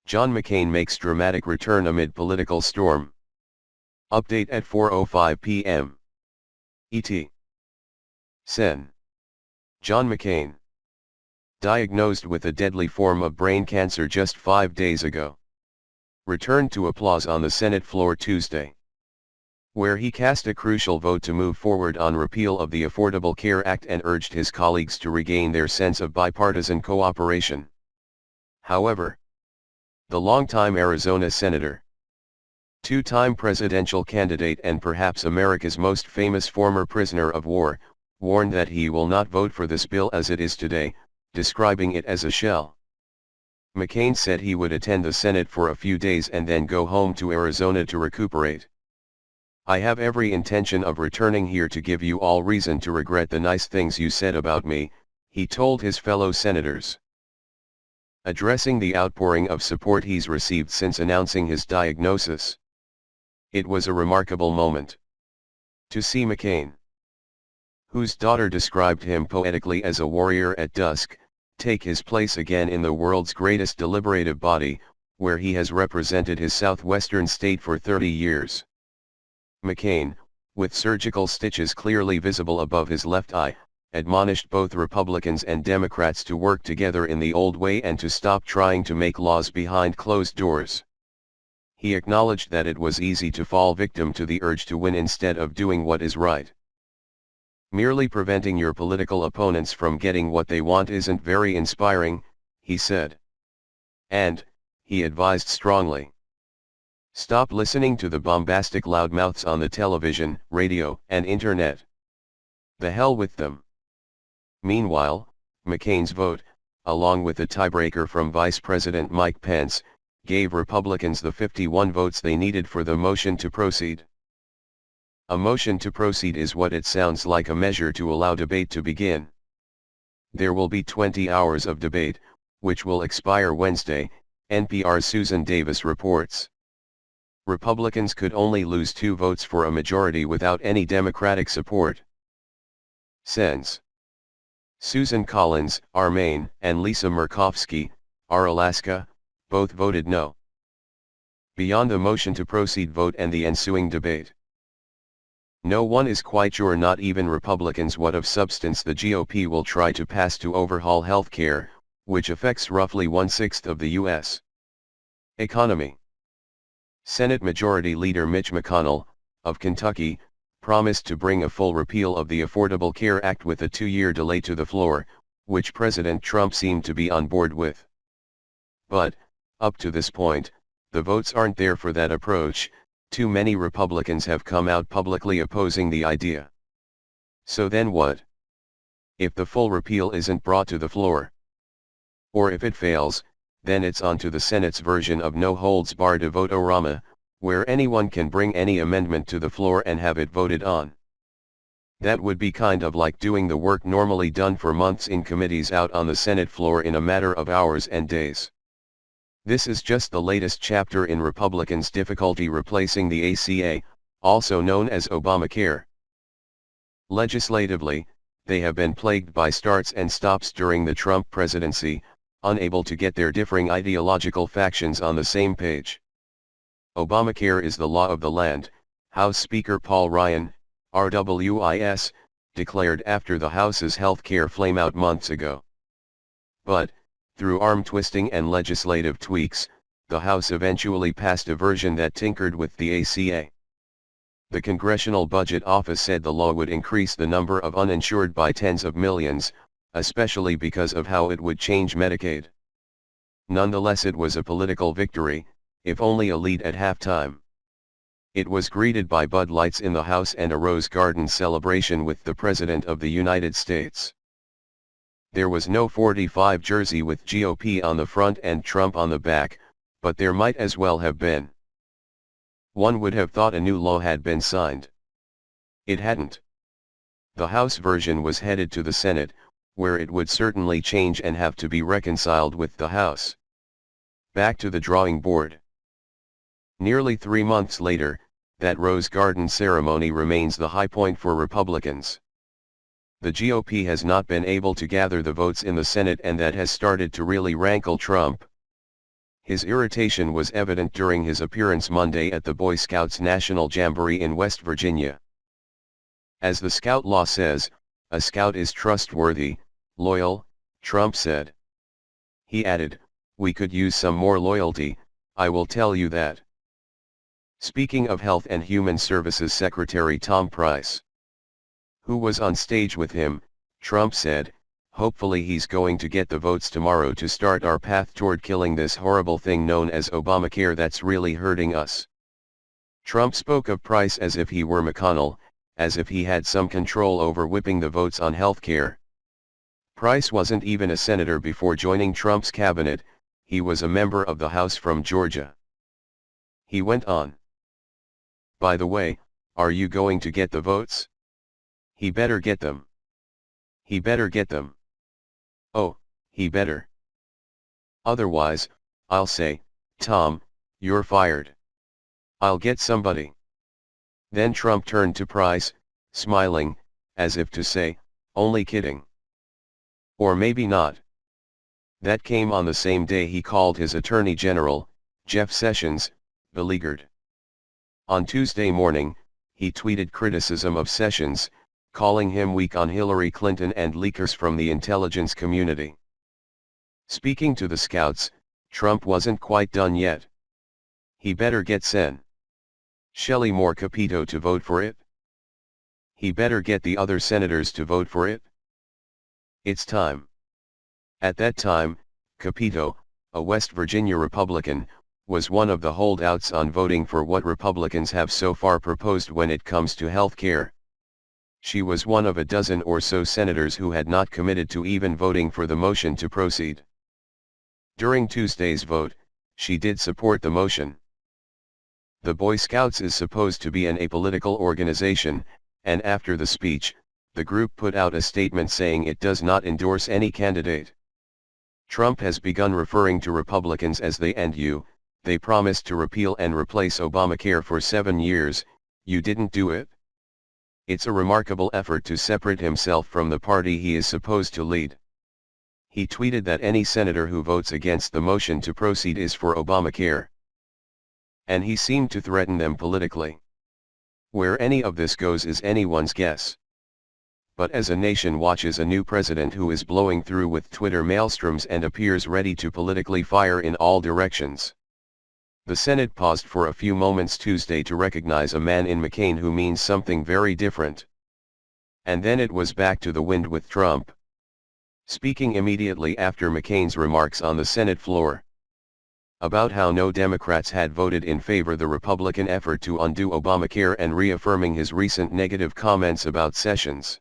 John McCain makes dramatic return amid political storm. Update at 4:05 p.m. ET. Sen. John McCain. Diagnosed with a deadly form of brain cancer just 5 days ago. Returned to applause on the Senate floor Tuesday, where he cast a crucial vote to move forward on repeal of the Affordable Care Act and urged his colleagues to regain their sense of bipartisan cooperation. However, the longtime Arizona senator, two-time presidential candidate and perhaps America's most famous former prisoner of war, warned that he will not vote for this bill as it is today, describing it as a shell. McCain said he would attend the Senate for a few days and then go home to Arizona to recuperate. "I have every intention of returning here to give you all reason to regret the nice things you said about me," he told his fellow senators. Addressing the outpouring of support he's received since announcing his diagnosis. "It was a remarkable moment to see McCain, whose daughter described him poetically as a warrior at dusk, take his place again in the world's greatest deliberative body, where he has represented his southwestern state for 30 years. McCain, with surgical stitches clearly visible above his left eye, admonished both Republicans and Democrats to work together in the old way and to stop trying to make laws behind closed doors. He acknowledged that it was easy to fall victim to the urge to win instead of doing what is right. "Merely preventing your political opponents from getting what they want isn't very inspiring," he said. And, he advised strongly, "Stop listening to the bombastic loudmouths on the television, radio, and internet. The hell with them." Meanwhile, McCain's vote, along with the tiebreaker from Vice President Mike Pence, gave Republicans the 51 votes they needed for the motion to proceed. A motion to proceed is what it sounds like, a measure to allow debate to begin. There will be 20 hours of debate, which will expire Wednesday, NPR's Susan Davis reports. Republicans could only lose 2 votes for a majority without any Democratic support. Sens. Susan Collins, R. Maine, and Lisa Murkowski, R. Alaska, both voted no. Beyond the motion to proceed vote and the ensuing debate, no one is quite sure, not even Republicans, what of substance the GOP will try to pass to overhaul health care, which affects roughly 1/6 of the U.S. economy. Senate Majority Leader Mitch McConnell, of Kentucky, promised to bring a full repeal of the Affordable Care Act with a 2-year delay to the floor, which President Trump seemed to be on board with. But, up to this point, the votes aren't there for that approach. Too many Republicans have come out publicly opposing the idea. So then what? If the full repeal isn't brought to the floor, or if it fails, then it's on to the Senate's version of no-holds-barred vote-o-rama, where anyone can bring any amendment to the floor and have it voted on. That would be kind of like doing the work normally done for months in committees out on the Senate floor in a matter of hours and days. This is just the latest chapter in Republicans' difficulty replacing the ACA, also known as Obamacare. Legislatively, they have been plagued by starts and stops during the Trump presidency, unable to get their differing ideological factions on the same page. Obamacare is the law of the land, House Speaker Paul Ryan, RWIS, declared after the House's health care flameout months ago. But, through arm-twisting and legislative tweaks, the House eventually passed a version that tinkered with the ACA. The Congressional Budget Office said the law would increase the number of uninsured by tens of millions, especially because of how it would change Medicaid. Nonetheless, it was a political victory, if only a lead at halftime. It was greeted by Bud Lights in the House and a Rose Garden celebration with the President of the United States. There was no 45 jersey with GOP on the front and Trump on the back, but there might as well have been. One would have thought a new law had been signed. It hadn't. The House version was headed to the Senate, where it would certainly change and have to be reconciled with the House. Back to the drawing board. Nearly 3 months later, that Rose Garden ceremony remains the high point for Republicans. The GOP has not been able to gather the votes in the Senate, and that has started to really rankle Trump. His irritation was evident during his appearance Monday at the Boy Scouts National Jamboree in West Virginia. As the Scout law says, a Scout is trustworthy, loyal, Trump said. He added, "We could use some more loyalty, I will tell you that." Speaking of Health and Human Services Secretary Tom Price, who was on stage with him, Trump said, "Hopefully he's going to get the votes tomorrow to start our path toward killing this horrible thing known as Obamacare that's really hurting us." Trump spoke of Price as if he were McConnell, as if he had some control over whipping the votes on health care. Price wasn't even a senator before joining Trump's cabinet, he was a member of the House from Georgia. He went on, "By the way, are you going to get the votes? He better get them. He better get them. Oh, he better. Otherwise, I'll say, Tom, you're fired. I'll get somebody." Then Trump turned to Price, smiling, as if to say, "Only kidding." Or maybe not. That came on the same day he called his Attorney General, Jeff Sessions, beleaguered. On Tuesday morning, he tweeted criticism of Sessions, calling him weak on Hillary Clinton and leakers from the intelligence community. Speaking to the Scouts, Trump wasn't quite done yet. He better get Sen. Shelley Moore Capito to vote for it. He better get the other senators to vote for it. It's time. At that time, Capito, a West Virginia Republican, was one of the holdouts on voting for what Republicans have so far proposed when it comes to health care. She was one of a dozen or so senators who had not committed to even voting for the motion to proceed. During Tuesday's vote, she did support the motion. The Boy Scouts is supposed to be an apolitical organization, and after the speech, the group put out a statement saying it does not endorse any candidate. Trump has begun referring to Republicans as they and you. They promised to repeal and replace Obamacare for 7 years, you didn't do it? It's a remarkable effort to separate himself from the party he is supposed to lead. He tweeted that any senator who votes against the motion to proceed is for Obamacare. And he seemed to threaten them politically. Where any of this goes is anyone's guess. But as a nation watches a new president who is blowing through with Twitter maelstroms and appears ready to politically fire in all directions, the Senate paused for a few moments Tuesday to recognize a man in McCain who means something very different. And then it was back to the wind with Trump, speaking immediately after McCain's remarks on the Senate floor about how no Democrats had voted in favor the Republican effort to undo Obamacare and reaffirming his recent negative comments about Sessions.